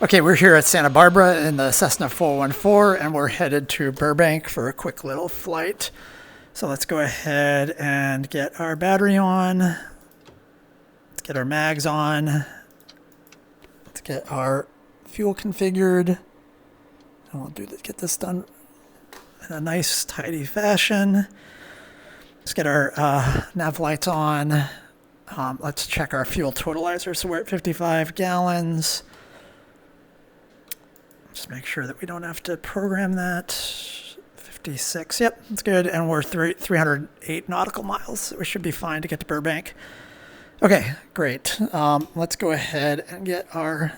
Okay, we're here at Santa Barbara in the Cessna 414, and we're headed to Burbank for a quick little flight. So let's go ahead and get our battery on. Let's get our mags on. Let's get our fuel configured. And we'll get this done in a nice, tidy fashion. Let's get our nav lights on. Let's check our fuel totalizer. So we're at 55 gallons. Just make sure that we don't have to program that. 56, yep, that's good. And we're 308 nautical miles. So we should be fine to get to Burbank. Okay, great. Let's go ahead and get our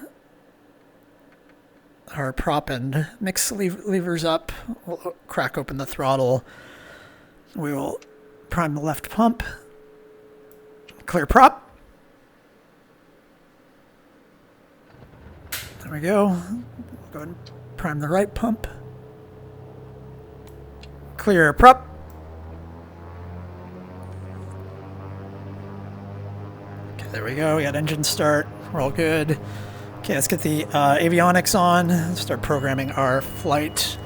prop and mix levers up. We'll crack open the throttle. We will prime the left pump. Clear prop. There we go. Go ahead and prime the right pump. Clear prop. Okay, there we go. We got engine start. We're all good. Okay, let's get the avionics on. Start programming our flight.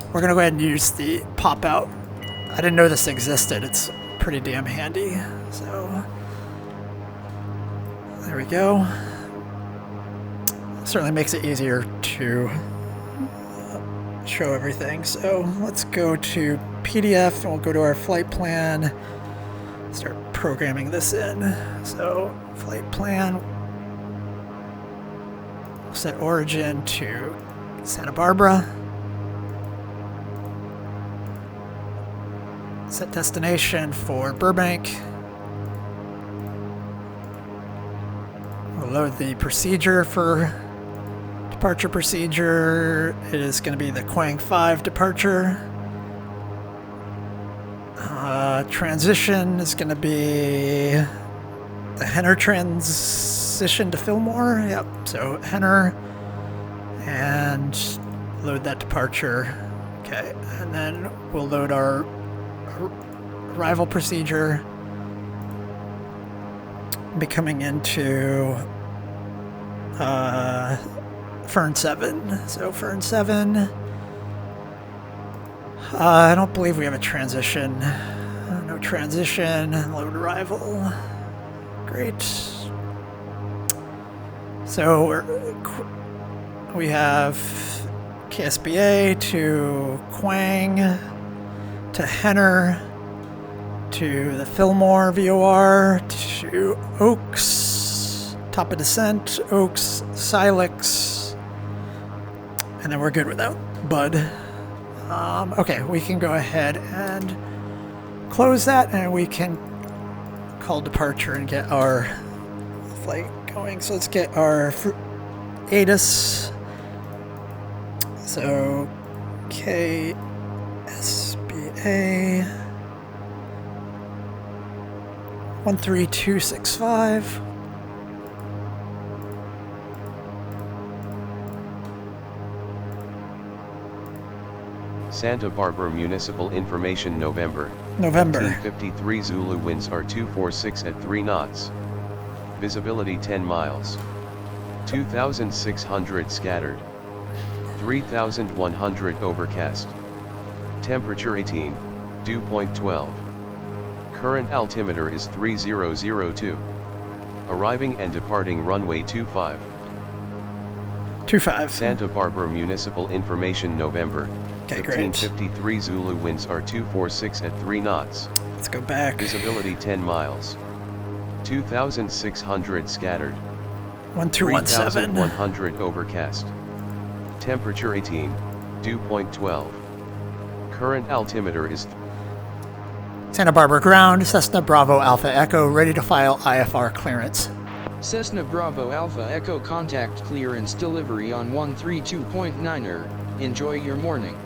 We're going to go ahead and use the pop-out. I didn't know this existed. It's pretty damn handy. So, there we go. Certainly makes it easier to show everything. So let's go to PDF and we'll go to our flight plan. Start programming this in. So flight plan. Set origin to Santa Barbara. Set destination for Burbank. We'll load the procedure for departure procedure. It is going to be the Quang 5 departure. Transition is going to be the Henner transition to Fillmore. Yep, so Henner, and load that departure. Okay, and then we'll load our arrival procedure. Be coming into Fern 7. So Fern 7. I don't believe we have a transition. No transition. Load arrival. Great. So we have KSBA to Quang to Henner to the Fillmore VOR to Oaks, top of descent, Oaks, Silex, and then we're good without Bud. Okay, we can go ahead and close that, and we can call departure and get our flight going. So let's get our ATIS. So KSBA 13265. Santa Barbara Municipal Information November. 53 Zulu winds are 246 at 3 knots. Visibility 10 miles. 2,600 scattered. 3,100 overcast. Temperature 18, dew point 12. Current altimeter is 3002. Arriving and departing runway 25. 25. Santa Barbara Municipal Information November. Okay, great. 1553 Zulu winds are 246 at 3 knots. Let's go back. Visibility 10 miles. 2,600 scattered. 1217. 3,100 overcast. Temperature 18, dew point 12. Current altimeter is Santa Barbara ground, Cessna Bravo Alpha Echo, ready to file IFR clearance. Cessna Bravo Alpha Echo contact clearance delivery on 132.9er. Enjoy your morning.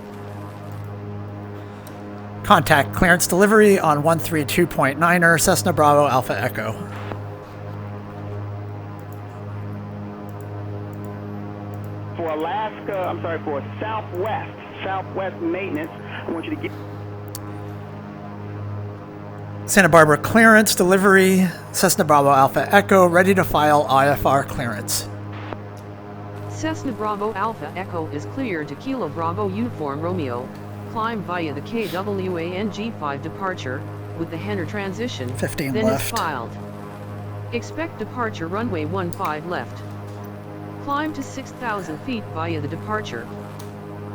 Contact clearance delivery on 132.9er, Cessna Bravo Alpha Echo. For Alaska, for Southwest maintenance, I want you to get Santa Barbara clearance delivery, Cessna Bravo Alpha Echo, ready to file IFR clearance. Cessna Bravo Alpha Echo is cleared to Kilo Bravo Uniform Romeo. Climb via the KWA G5 departure, with the Henner transition, 15 then left. is filed. Expect departure runway 15 left. Climb to 6,000 feet via the departure.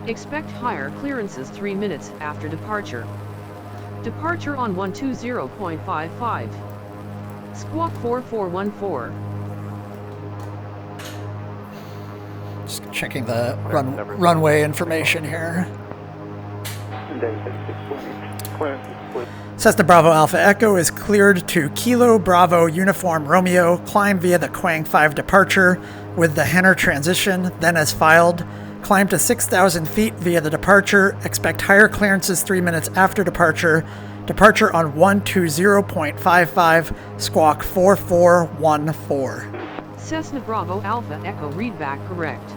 Expect higher clearances 3 minutes after departure. Departure on 120.55. Squawk 4414. Just checking the runway information here. Cessna Bravo Alpha Echo is cleared to Kilo Bravo Uniform Romeo. Climb via the Quang 5 departure with the Henner transition, then as filed. Climb to 6,000 feet via the departure. Expect higher clearances 3 minutes after departure. Departure on 120.55. Squawk 4414. Cessna Bravo Alpha Echo readback correct.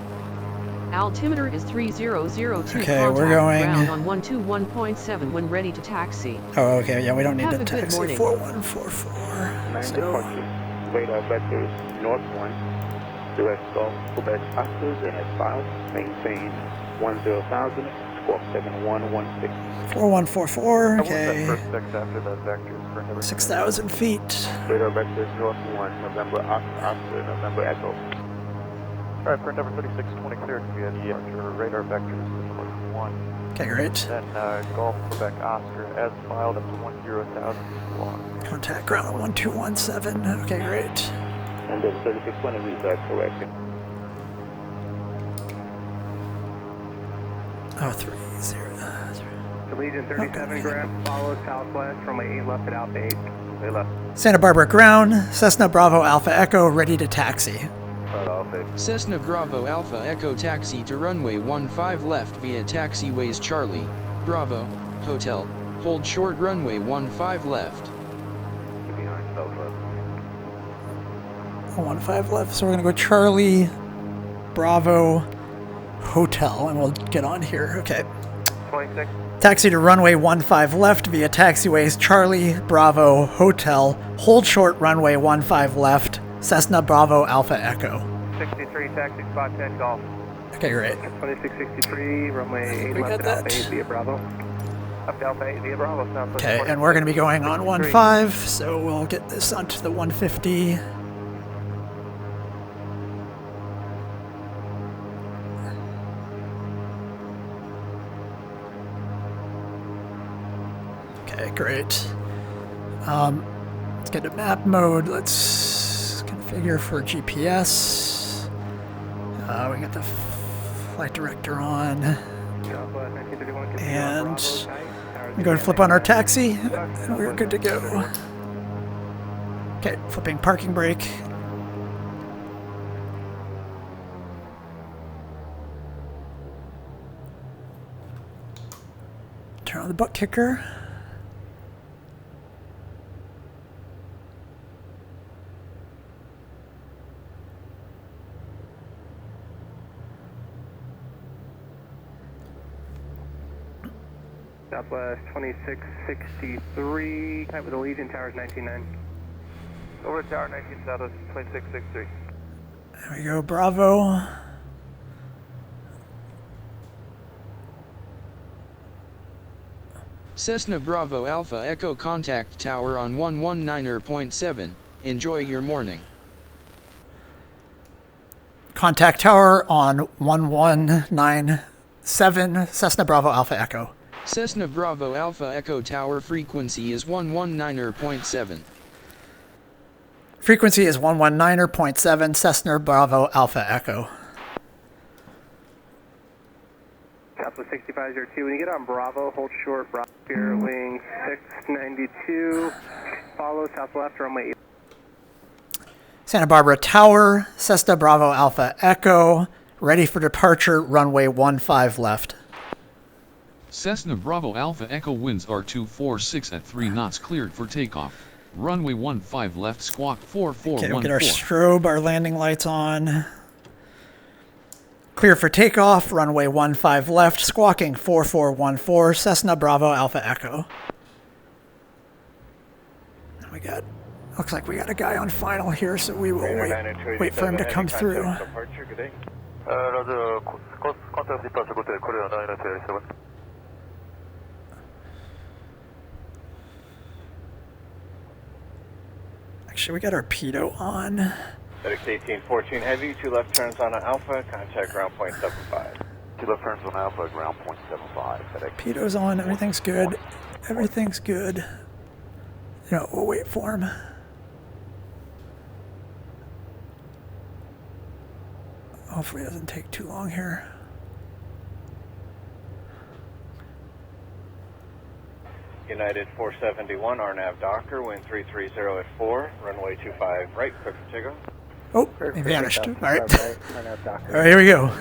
Altimeter is 3002. Okay, we're going ground on 121.7 when ready to taxi. Oh, okay, yeah, we don't need Have to a good taxi. morning. 4144. So, Radar vectors north 1, direct Gulf, Quebec Oscars, and as filed, maintain 10,000, squawk 7116. 4144, okay. After the vectors for 6,000 feet. Radar vectors north 1, November Oscar, November Echo. Alright, for number 3620 cleared via the radar vectors north 1. Okay, great. Then Gulf, Quebec Oscar, as filed up to 10,000 squawk. Contact ground 1217. Okay, great. And then 3620 readback correct. Oh, 30. Legion 37 ground, follow southwest from 8 left at Alpha 8. They left. Santa Barbara ground, Cessna Bravo Alpha Echo ready to taxi. Cessna Bravo Alpha Echo taxi to runway 15 left via taxiways Charlie, Bravo, Hotel, hold short runway 15 left. Behind southwest. 15 left, so we're gonna go Charlie, Bravo, Hotel, and we'll get on here. Okay. 26. Taxi to runway 15 left via taxiways Charlie, Bravo, Hotel, hold short runway 15 left, Cessna Bravo Alpha Echo. 63, taxi spot 10 Golf. Okay, great. 2663, runway 8 We left got at Alpha 8 via Bravo. Up to Alpha 8 via Bravo, southwest. Okay, and we're going to be going on 15, so we'll get this onto the 150. Okay, great. Let's get to map mode. Let's configure for GPS. We got the flight director on. And we go to flip on our taxi, and we're good to go. Okay, flipping parking brake. Turn on the Buttkicker. Southwest 2663, type with the Legion, towers 199. Over to tower 19, Southwest 2663. There we go, Bravo. Cessna Bravo Alpha Echo contact tower on 119.7. Enjoy your morning. Contact tower on 1197, Cessna Bravo Alpha Echo. Cessna Bravo Alpha Echo tower frequency is 119.7. Frequency is 119.7, Cessna Bravo Alpha Echo. Southwest 6502, when you get on Bravo, hold short, Bravo, Spirit Wing 692, follow southwest runway 8. Santa Barbara Tower, Cessna Bravo Alpha Echo, ready for departure, runway 15 left. Cessna Bravo Alpha Echo winds are 246 at 3 knots, cleared for takeoff. Runway 15 left, squawk 4414. Okay, we'll get our strobe, our landing lights on. Clear for takeoff, runway 15 left, squawking 4414, Cessna Bravo Alpha Echo. And we got Looks like we got a guy on final here, so we will wait for him to come through. Departure, good day. Roger, contact departure, good day, Korea 987. Actually, we got our pitot on. FedEx 1814 Heavy, 2 left turns on Alpha, contact ground point 75. 2 left turns on Alpha, ground point 75. FedEx. Pitot's on, everything's good. Everything's good. You know, we'll wait for him. Hopefully it doesn't take too long here. United 471, RNAV Docker, wind 330 at 4, runway 25 right, quick for takeoff. Oh, he vanished. All right. All right, here we go.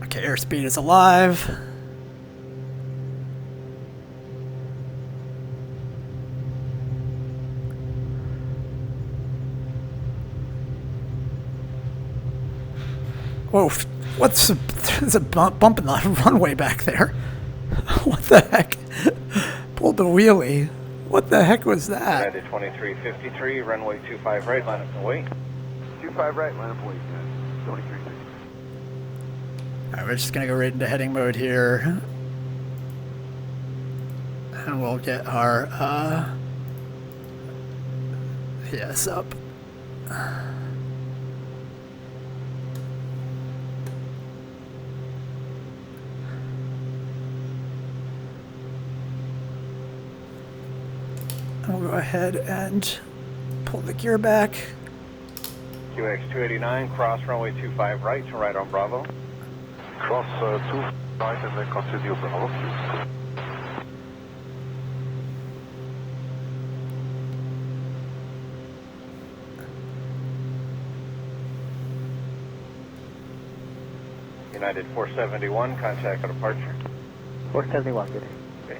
Okay, airspeed is alive. Whoa, there's a bump in the runway back there. What the heck? Pulled the wheelie. What the heck was that? United 2353, runway 25 right, line up and wait. 25 right, line up wait, 2350. Alright, we're just gonna go right into heading mode here. And we'll get our yes up. We'll go ahead and pull the gear back. QX 289, cross runway 25 right to right on Bravo. Cross 2 right and then continue Bravo. United 471, contact at departure. 471, good day. Okay.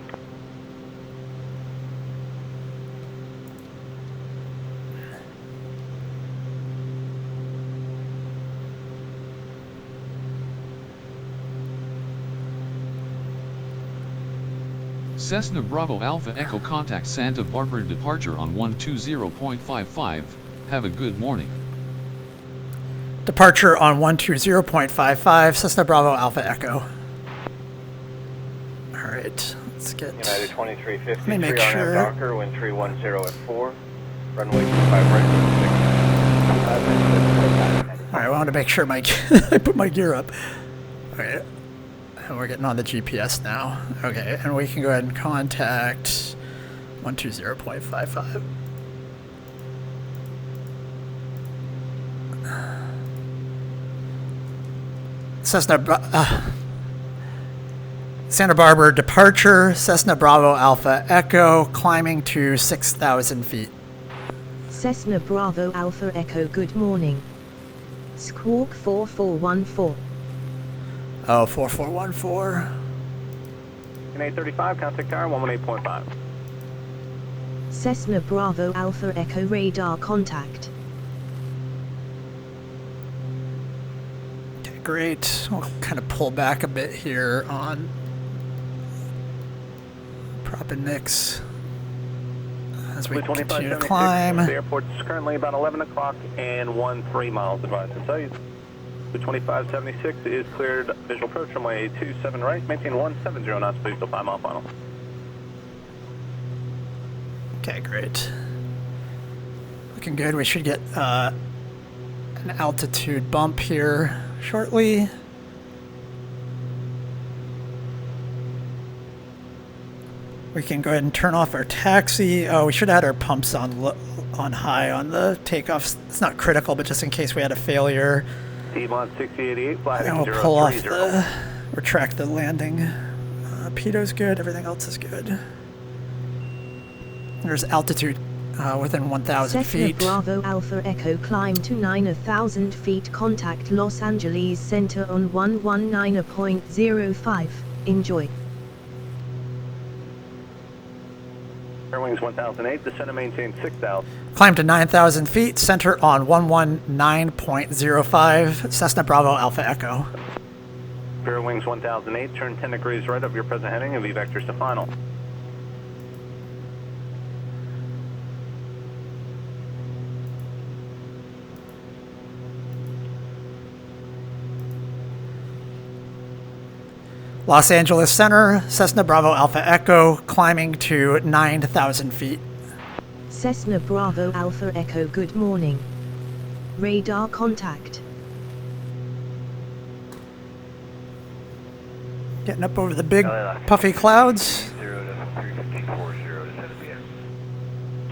Cessna Bravo Alpha Echo contact Santa Barbara departure on 120.55. Have a good morning. Departure on 120.55, Cessna Bravo Alpha Echo. Alright, let's get... United 2353, let me make RNAV sure. Docker, wind 310 at 4, runway 25 right. Alright, I wanted to make sure I put my gear up. Alright, and we're getting on the GPS now. Okay, and we can go ahead and contact 120.55. Santa Barbara departure, Cessna Bravo Alpha Echo, climbing to 6,000 feet. Cessna Bravo Alpha Echo, good morning. Squawk 4414. Oh, 4414. In 835, contact tower 118.5. Cessna Bravo Alpha Echo radar contact. Okay, great. We'll kind of pull back a bit here on prop and mix as we continue to climb. The airport's currently about 11 o'clock and 13 miles advised to tell you. The 2576 is cleared visual approach runway 27 right, maintain 170 knots, please till 5 mile final. Okay, great. Looking good. We should get an altitude bump here shortly. We can go ahead and turn off our taxi. Oh, we should have had our pumps on high on the takeoffs. It's not critical, but just in case we had a failure. T-Mod 6088, flight And we'll pull off the, retract the landing. Pito's good, everything else is good. There's altitude within 1,000 feet. Cessna Bravo Alpha Echo climb to 9,000 feet, contact Los Angeles Center on 119.05. Enjoy. Airwings 1008, descend and maintain 6,000. Climb to 9,000 feet, center on 119.05, Cessna Bravo Alpha Echo. Imperial Wings 1008, turn 10 degrees right of your present heading and V vectors to final. Los Angeles Center, Cessna Bravo Alpha Echo, climbing to 9,000 feet. Cessna Bravo Alpha Echo, good morning. Radar contact. Getting up over the big puffy clouds.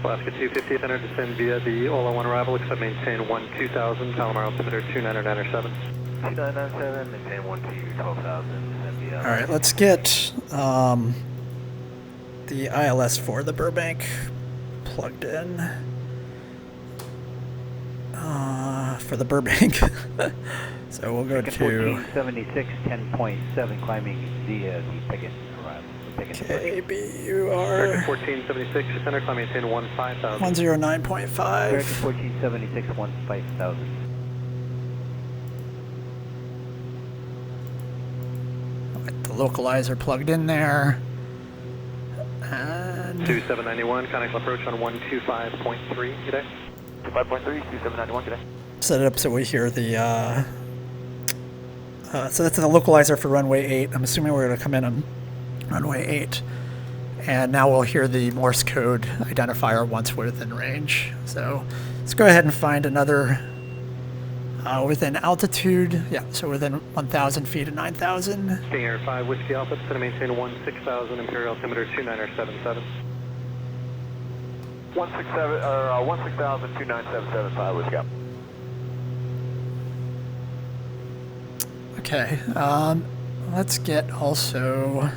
Alaska 250 center, descend via the Ola 1 arrival, except maintain 2000, Palomar altimeter 29907. 2997, maintain 12,000. All right, let's get the ILS for the Burbank plugged in. For the Burbank. So we'll go to 1476, 10.7, climbing via the Pickett arrival. KBUR. 1476, center, climb maintain 15,000. 109.5. 1476, 15,000. The localizer plugged in there. And 2791, conical approach on 125.3 today. 25.3, 2791 today. set it up so we hear the so that's the localizer for runway 8. I'm assuming we're going to come in on runway 8. And now we'll hear the Morse code identifier once we're within range. So let's go ahead and find another within altitude. Yeah, so within 1,000 feet of 9,000. King Air 5 Whiskey Alpha, going to maintain 16,000, Imperial altimeter 2977. 16,000, 2977, 5 Whiskey Alpha. Okay, let's get also...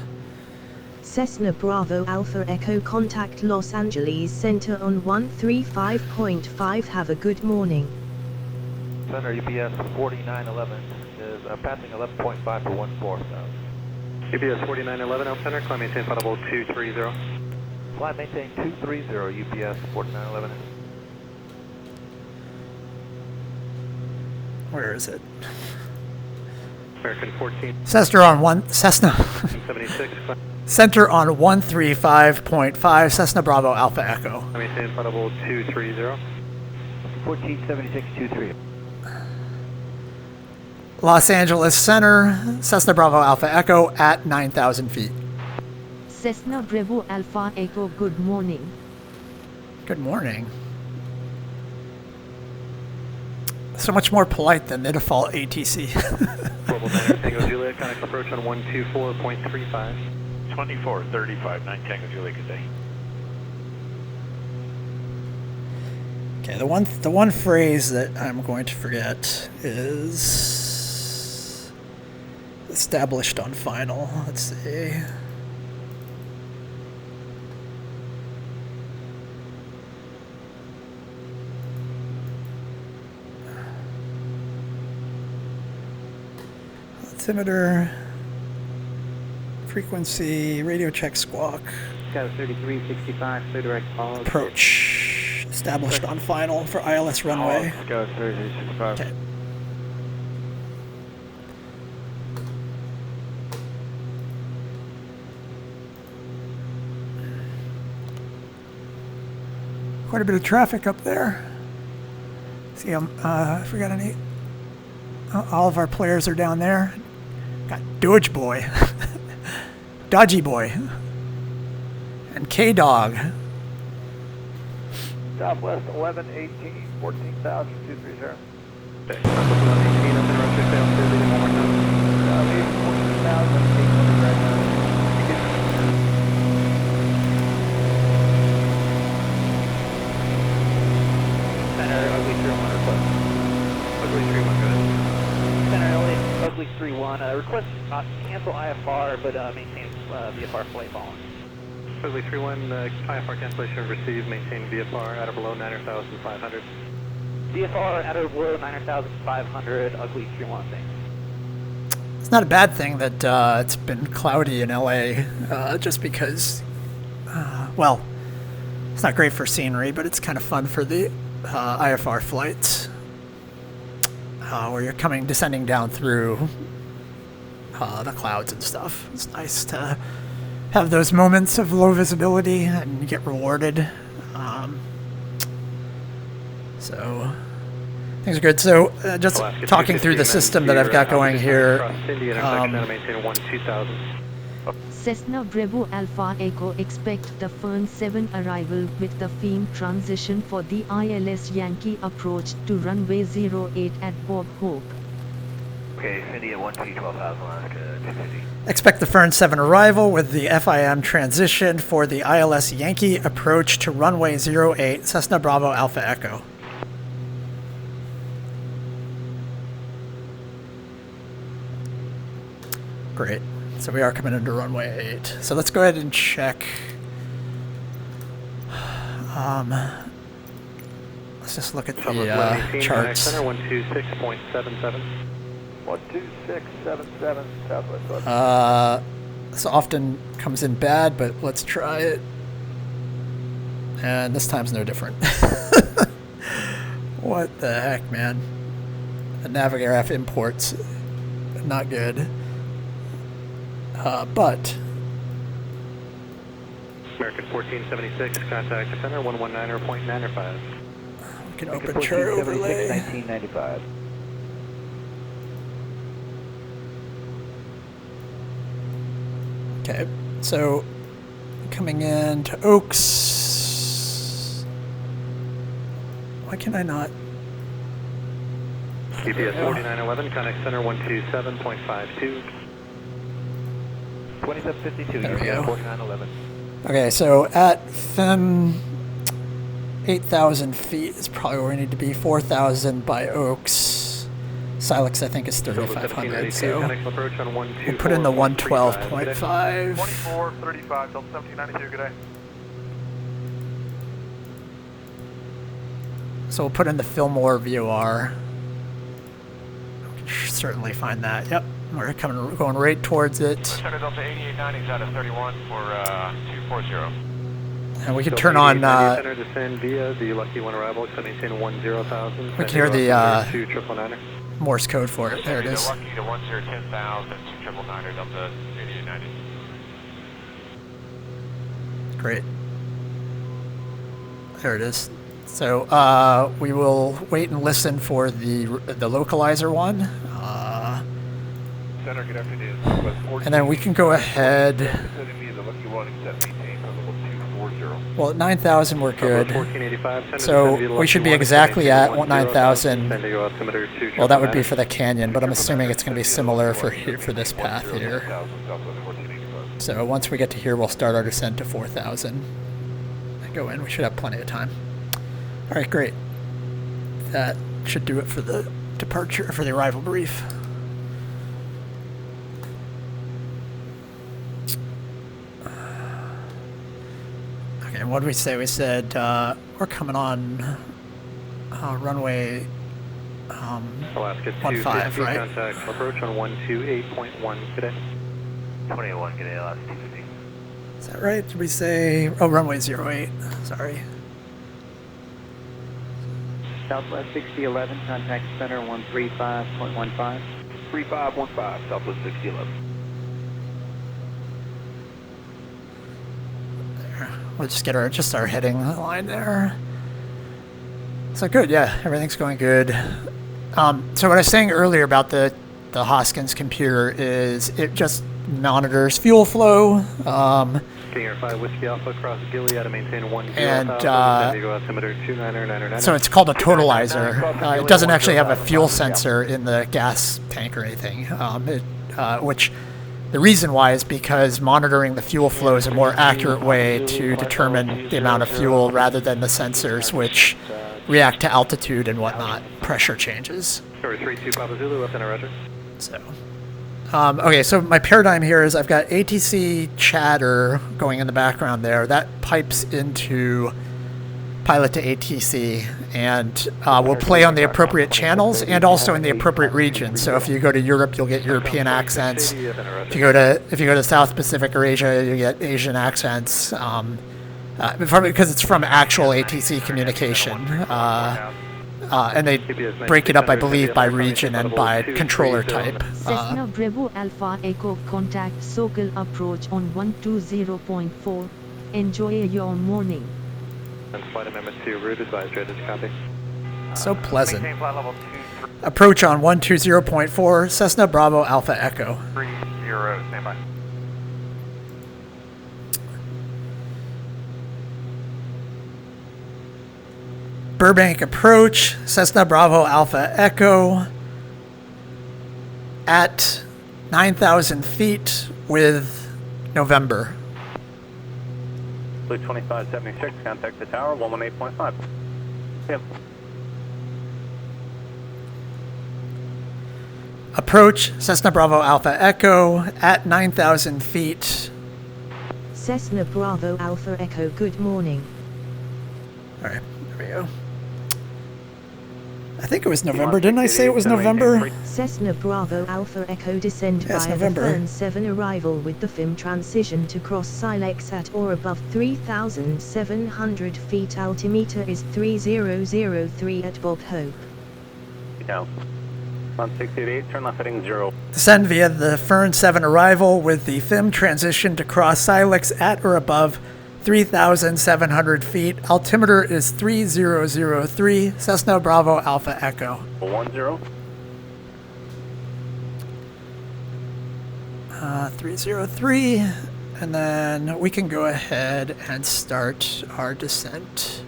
Cessna Bravo Alpha Echo, contact Los Angeles Center on 135.5. Have a good morning. Center UPS 4911 is passing 11.5 for 14,000. UPS 4911 out center, climb maintain flight level 230. Flight maintain 230 UPS 4911. Where is it? American 14. Cessna on one. Cessna. 76. Center on 135.5. Cessna Bravo Alpha Echo. Climb maintain flight level 230. 147623. Los Angeles Center, Cessna Bravo Alpha Echo at 9,000 feet. Cessna Bravo Alpha Echo, good morning. Good morning. So much more polite than the default ATC. Global 9 Tango Juliet, conic approach on 124.35. 2435, 9 Tango Juliet, good day. Okay, the one phrase that I'm going to forget is established on final. Let's see. Altimeter, frequency, radio check squawk. Scout 3365, clear direct follow. Approach. Established on final for ILS runway. Scout 3365. Okay. Quite a bit of traffic up there. See, I forgot any. All of our players are down there. Got Doge Boy, Dodgy Boy, and K-Dog. Southwest 1118, 14,230. Okay, Southwest 1118, up in Russia, fail, clear, leading one more time. 14,800 right now. Center, ugly 31 request. Ugly 31, go ahead. Center, ugly 31, request cancel IFR, but maintain VFR flight following. Ugly 31, IFR cancellation received, maintain VFR at or below 9,500. VFR at or below 9,500, ugly 31, thanks. It's not a bad thing that it's been cloudy in LA, just because, well, it's not great for scenery, but it's kind of fun for the IFR flights, where you're descending down through the clouds and stuff. It's nice to have those moments of low visibility and you get rewarded. So things are good. So just talking through the system that I've got going here. Cessna Bravo Alpha Echo expect the Fern 7 arrival with the FEAM transition for the ILS Yankee approach to runway 08 at Bob Hope. Okay, Cindy at 1T12,000 Alaska 250. Expect the Fern 7 arrival with the FIM transition for the ILS Yankee approach to runway 08 Cessna Bravo Alpha Echo. Great. So we are coming into runway 8. So let's go ahead and check. Let's just look at the charts. Center 126.77. 12677 Southwest. This often comes in bad, but let's try it. And this time's no different. What the heck, man? The Navigraph imports, not good. But American 1476, contact center 119.95. We can open chart overlay. 1995. Okay, so coming in to Oaks. Why can I not? GPS 4911, contact center 127.52. 2752, There we go. 4911. Okay, so at FEM 8,000 feet is probably where we need to be. 4,000 by Oaks. Silex, I think, is 3,500, so we'll put in the 112.5. 2435, Delta 1792, good day. So we'll put in the Fillmore VOR. We can certainly find that. Yep, we're going right towards it. Center Delta 8890 out of 31 for 240. And we can turn on. Center descend via the Lucky One arrival, maintain 10,000. We can hear the Morse code for it. There it is. Lucky to 10,000, 2999 Delta 8890. Great. There it is. So we will wait and listen for the localizer one. Center, good afternoon. And then we can go ahead. Well, at 9,000 we're good. So we should be exactly at 9,000. Well, that would be for the canyon, but I'm assuming it's going to be similar for this path here. So once we get to here, we'll start our descent to 4,000. Go in. We should have plenty of time. All right, great. That should do it for the departure, for the arrival brief. Okay, and what did we say? We said we're coming on runway 15, right? Contact approach on 128.1 today. 21, good day, Alaska 250. Is that right? Did we say? Oh, runway 08. Sorry. Southwest 6011, contact center 135.15. 3515, Southwest 6011. There. We'll just get our heading line there. So good, yeah, everything's going good. So what I was saying earlier about the Hoskins computer is it just monitors fuel flow. Whiskey Alpha across Gilead to maintain 10,000. So it's called a totalizer. It doesn't actually have a fuel sensor in the gas tank or anything. Which the reason why is because monitoring the fuel flow is a more accurate way to determine the amount of fuel rather than the sensors, which react to altitude and whatnot, pressure changes. So. Okay, so my paradigm here is I've got ATC chatter going in the background there. That pipes into Pilot2ATC, and will play on the appropriate channels and also in the appropriate regions. So if you go to Europe, you'll get European accents. If you go to South Pacific or Asia, you get Asian accents. Because it's from actual ATC communication. And they break it up, I believe, by region and by controller type. Cessna Bravo Alpha Echo contact Sokol approach on 120.4. Enjoy your morning. Flight amendment to route advised, copy. So pleasant. Approach on 120.4, Cessna Bravo Alpha Echo. 30, standby. Burbank approach, Cessna Bravo Alpha Echo at 9,000 feet with November. Blue 2576, contact the tower, 118.5. Yep. Approach, Cessna Bravo Alpha Echo at 9,000 feet. Cessna Bravo Alpha Echo, good morning. All right, there we go. I think it was November. Didn't I say it was November? Cessna Bravo Alpha Echo descend via November. the Fern 7 arrival with the FIM transition to cross Silex at or above 3,700 feet. Altimeter is 3003 at Bob Hope. Down. On 688, turn left heading 0. Descend via the Fern 7 arrival with the FIM transition to cross Silex at or above 3,700 feet. Altimeter is 3003. Cessna Bravo Alpha Echo. 10. 303. And then we can go ahead and start our descent.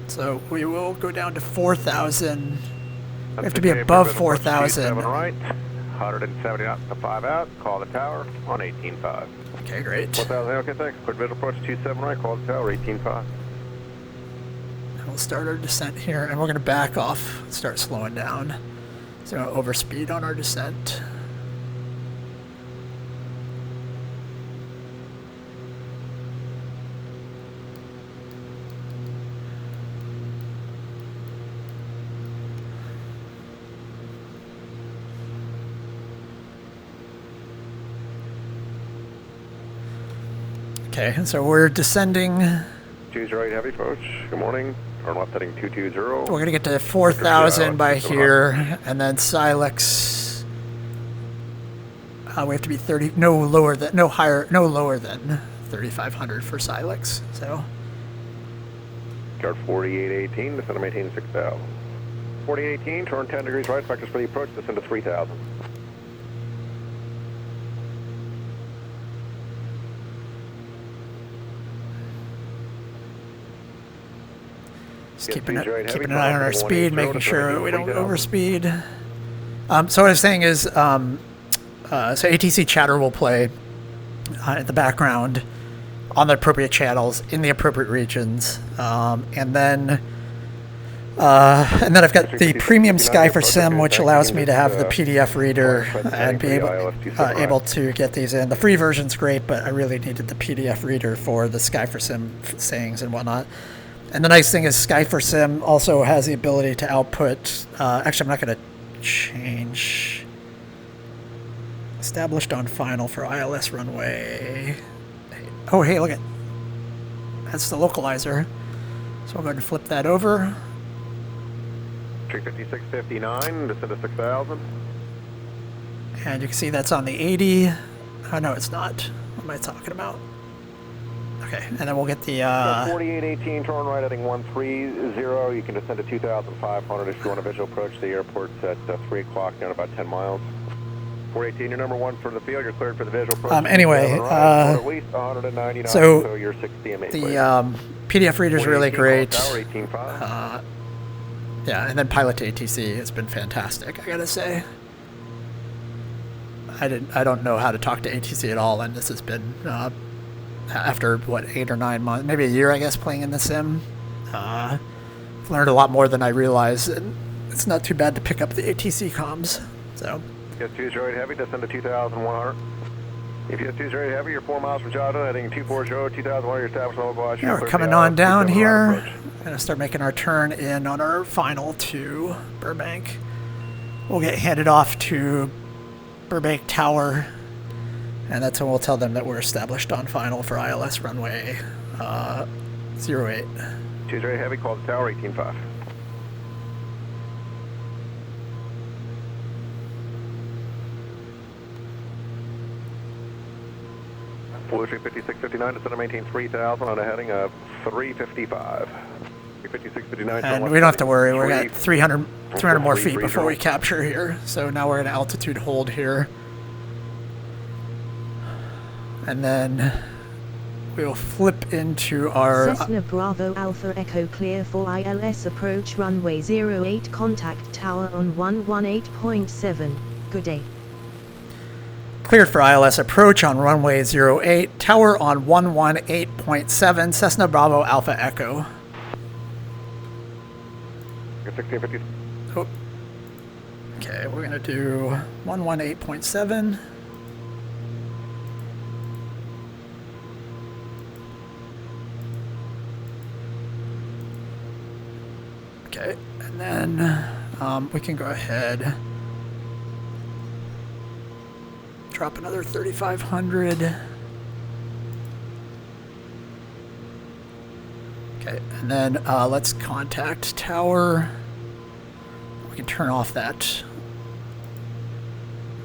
So we will go down to 4,000. We have to be above 4,000. Right. 170 knots to 5 out. Call the tower on 18.5. Okay, great. 4,000, okay, thanks. Clear visual approach 27 right. Call the tower 18.5. We'll start our descent here, and we're going to back off, start slowing down. So overspeed on our descent. Okay, so we're descending. 28 heavy approach. Good morning. Turn left heading 220. We're going to get to 4,000 by here, and then Silex. We have to be 30, no lower than 3,500 for Silex. So. Guard 4818, descend to maintain 6,000. 4818, turn 10 degrees right, vectors for the approach, descend to 3,000. Just keeping an eye on our speed, making sure we don't overspeed. So what I was saying is, so ATC chatter will play in the background on the appropriate channels in the appropriate regions, and then I've got the premium Sky4 Sim, which allows me to have the PDF reader and be able to get these in. The free version's great, but I really needed the PDF reader for the Sky4 Sim sayings and whatnot. And the nice thing is Sky4 Sim also has the ability to output, actually I'm not going to change, established on final for ILS runway. Oh hey, look at, that's the localizer. So we'll go ahead and flip that over. 356.59, descend to 6,000. And you can see that's on the 80. Oh no, it's not. What am I talking about? Okay, and then we'll get the 4818, turn right heading 130. You can descend to 2,500 if you want a visual approach. The airport's at 3 o'clock, down about 10 miles. 418, you're number 1 for the field. You're cleared for the visual approach. Anyway, at least 199 knots, so you're 6 DMA. The PDF reader is really great. Tower, yeah, and then Pilot2ATC has been fantastic, I gotta say. I don't know how to talk to ATC at all, and this has been after what, 8 or 9 months, maybe a year, I guess, playing in the sim. I've learned a lot more than I realized, and it's not too bad to pick up the ATC comms. So. Get 20 heavy, descend to 2,100. If you get 20 heavy, you're 4 miles from Jota, heading 240, 2,100, you're established level glass. Yeah, we're coming on down here. Gonna start making our turn in on our final to Burbank. We'll get handed off to Burbank Tower, And that's when we'll tell them that we're established on final for ILS runway 08. Tuesday Heavy, call the tower, 18.5. Blue 5659, descend to maintain 3000 on a heading of 355. 5659. And we don't have to worry, we're at 300 more feet before we capture here. So now we're in altitude hold here. And then we'll flip into our... Cessna Bravo Alpha Echo clear for ILS approach runway 08, contact tower on 118.7. Good day. Cleared for ILS approach on runway 08, tower on 118.7, Cessna Bravo Alpha Echo. 1650. Oh. Okay, we're going to do 118.7. Okay, and then we can go ahead, drop another 3,500. Okay, and then let's contact tower. We can turn off that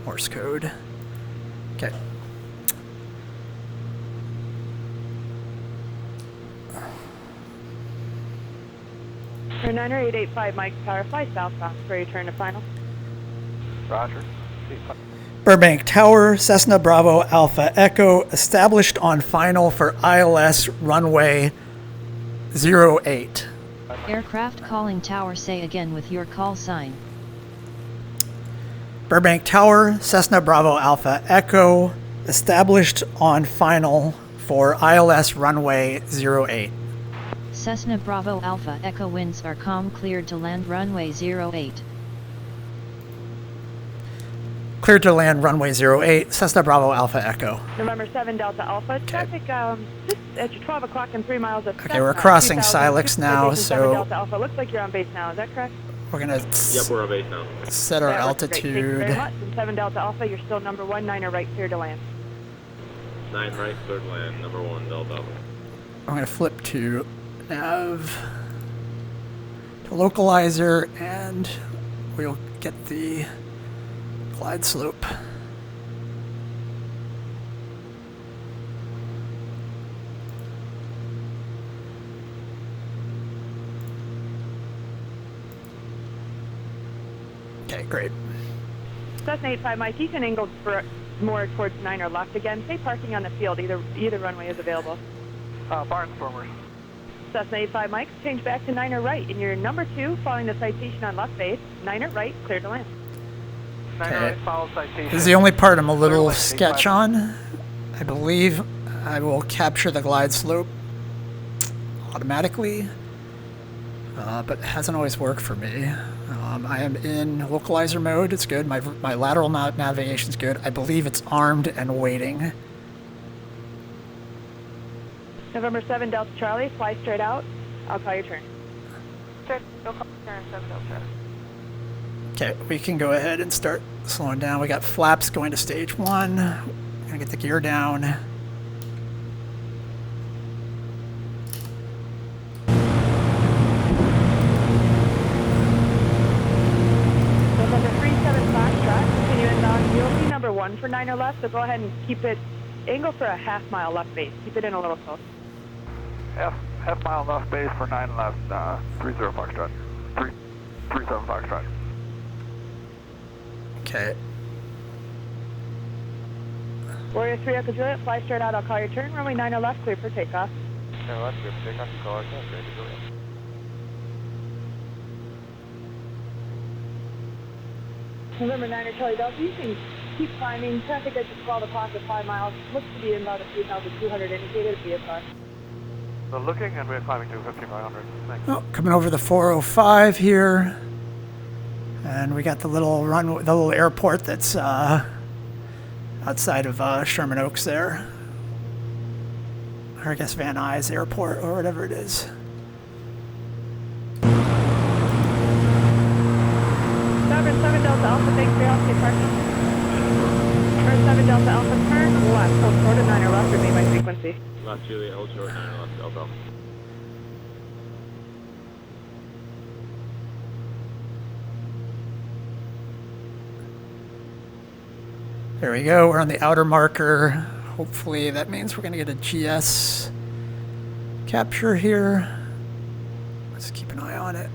Morse code. Okay. For 90885 Mike Tower, fly southbound for return to final. Roger. Burbank Tower, Cessna Bravo Alpha Echo, established on final for ILS runway 08. Aircraft calling tower, say again with your call sign. Burbank Tower, Cessna Bravo Alpha Echo, established on final for ILS runway 08. Cessna Bravo Alpha Echo, winds are calm, cleared to land runway 08. Cleared to land runway 08, Cessna Bravo Alpha Echo. November 7 Delta Alpha, traffic just at your 12 o'clock and 3 miles of Okay, we're crossing Silex now, so Delta Alpha. Looks like you're on base now, is that correct? We're gonna Yep, we're on base now. set our altitude. Thank you very much. And 7 Delta Alpha, you're still number 1, 9 right, clear to land. 9 right, clear to land, number 1 Delta Alpha. I'm gonna flip to nav, to localizer, and we'll get the glide slope. Okay, great. Cessna 85 Mike, you can angle for more towards 9 or left again. Stay parking on the field, either runway is available. Barn formers. Cessna 85 Mike, change back to 9 right, and you're number 2 following the citation on left base. 9 right, clear to land. 9 right, follow citation. This is the only part I'm a little sketch on. I believe I will capture the glide slope automatically, but it hasn't always worked for me. I am in localizer mode, it's good. My lateral navigation is good. I believe it's armed and waiting. November 7 Delta Charlie, fly straight out. I'll call your turn. Sure, go call your turn, 7 Delta Charlie. Okay, we can go ahead and start slowing down. We got flaps going to stage 1. Gonna get the gear down. November 37 Foxtrot, continue inbound. You'll be number 1 for 9 or left, so go ahead and keep it, angle for a half mile left base. Keep it in a little close. Half mile left base for 9 left, 30 Foxtrot. 37 Foxtrot. Okay. Warrior 3 Echo Juliet, fly straight out. I'll call your turn. Runway 9 left, clear for takeoff. 9 left, clear for takeoff. Call our turn, ready to go in. November 9 Charlie Delta, you can keep climbing. Traffic at your 12 o'clock at 5 miles. Looks to be in about a 3,200 indicated VFR. So looking, and we're climbing to 5,500. Thanks. Oh, coming over the 405 here. And we got the little runway, the little airport that's outside of Sherman Oaks there. Or I guess Van Nuys Airport or whatever it is. November 7 Delta Alpha, thanks for your off parking. November 7 7 Delta Alpha, turn left, hold short at 9 or left, remain my frequency. Left Juliet, hold short, 9 left, Delta. There we go, we're on the outer marker. Hopefully that means we're going to get a GS capture here. Let's keep an eye on it.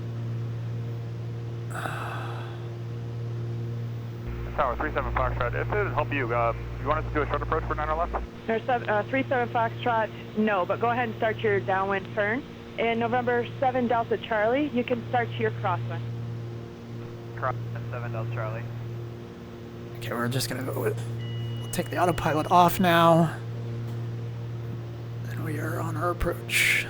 Tower 37 Foxtrot, if it would help you, you want us to do a short approach for 9 or left? There's 37 Foxtrot, no, but go ahead and start your downwind turn. In November 7 Delta Charlie, you can start your crosswind. Crosswind 7 Delta Charlie. Okay, we're just going to go with, we'll take the autopilot off now. And we are on our approach.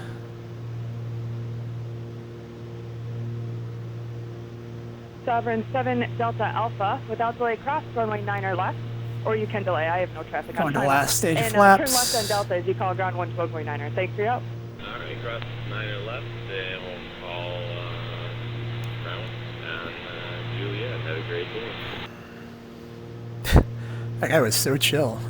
Sovereign 7 Delta Alpha, without delay cross runway 9 or left, or you can delay, I have no traffic on Going to time. last stage and, flaps. turn left on Delta as you call ground 112.9er. Thanks for your help. Alright, cross 9 or left, and we'll call ground and Juliet. Have a great day. That guy was so chill.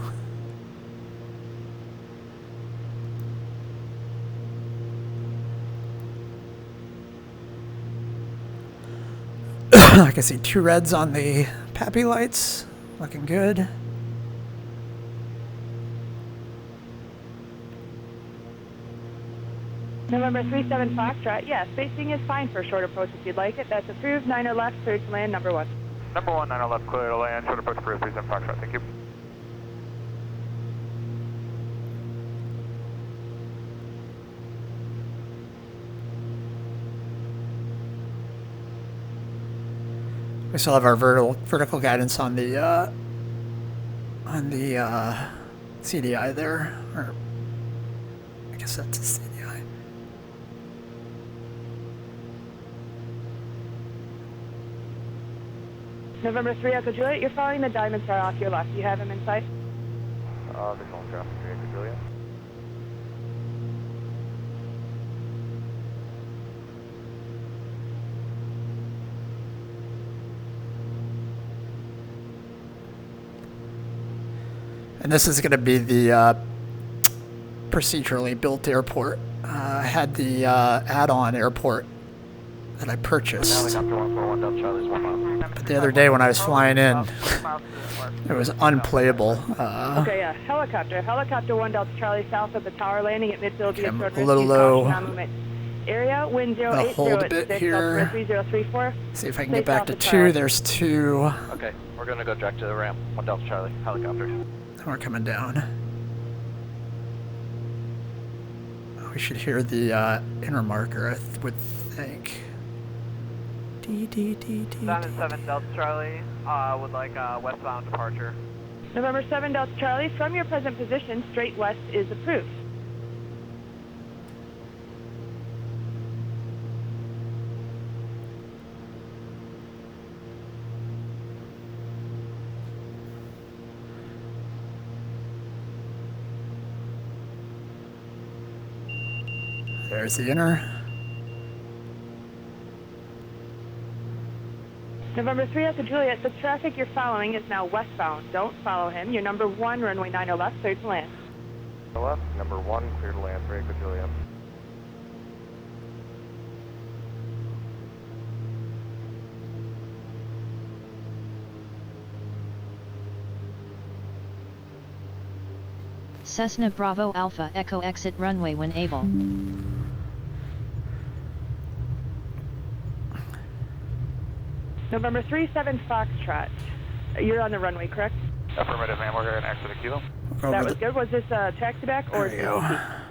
I can see 2 reds on the PAPI lights. Looking good. November 37 Foxtrot, yeah, spacing is fine for a short approach if you'd like it. That's approved. 9 or left, cleared to land, number 1. Number 1, 9 or left, clear to land, short approach for 37 Foxtrot, thank you. We still have our vertical guidance on the CDI there, or I guess that's a CDI. November 3 Echo Juliet, you're following the Diamond Star off your left. You have him in sight? Visual traffic, 3 Echo Juliet. And this is going to be the procedurally built airport. I had the add-on airport that I purchased. Helicopter 141 Delta Charlie's 1 mile. But the other day when I was flying in, it was unplayable. Okay, yeah. Helicopter 1 Delta Charlie south of the tower landing at midfield. Okay, I'm a little low. Area, wind 080 I'll hold a bit here. 3034. See if I can get back to 2. There's 2. Okay, we're going to go direct to the ramp. 1 Delta Charlie, helicopter. And we're coming down. We should hear the inner marker, I would think. Diamond 7 Delta Charlie would like westbound departure. November 7 Delta Charlie, from your present position, straight west is approved. There's the inner. November 3 Echo Juliet, the traffic you're following is now westbound. Don't follow him. You're number 1, runway 9 or left, cleared to land. Left, number 1, clear to land, 3 Echo Juliet. Cessna Bravo Alpha Echo exit runway when able. November 37 Foxtrot, you're on the runway, correct? Affirmative, ma'am. We're here in exit a kilo. That was good. Was this a taxi back or There you go.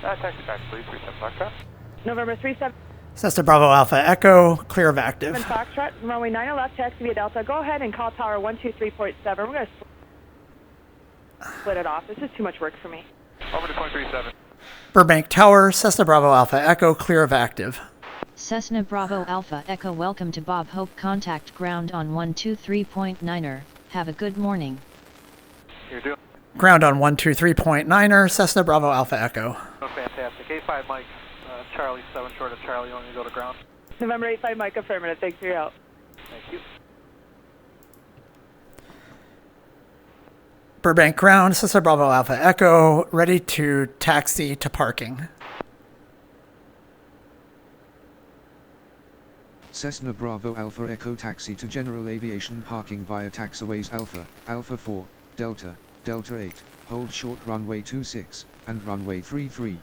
Taxi back, please. 37 Foxtrot. November 37 Cessna Bravo Alpha Echo, clear of active. Foxtrot, runway 9 or left, taxi via Delta. Go ahead and call tower 123.7. We're going to split it off. This is too much work for me. Over to 237. Burbank Tower, Cessna Bravo Alpha Echo, clear of active. Cessna Bravo Alpha Echo, welcome to Bob Hope, contact ground on 123.9er. Have a good morning. You're doing Ground on 123.9er, Cessna Bravo Alpha Echo. fantastic. A5 Mike, Charlie 7 short of Charlie, you want me to go to ground? November 85 Mike, affirmative. Thanks for your help. Thank you. Burbank ground, Cessna Bravo Alpha Echo, ready to taxi to parking. Cessna Bravo Alpha Echo taxi to general aviation parking via taxiways Alpha, Alpha 4, Delta, Delta 8, hold short runway 26, and runway 33.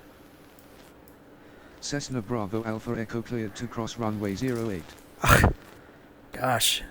Cessna Bravo Alpha Echo cleared to cross runway 08. Gosh.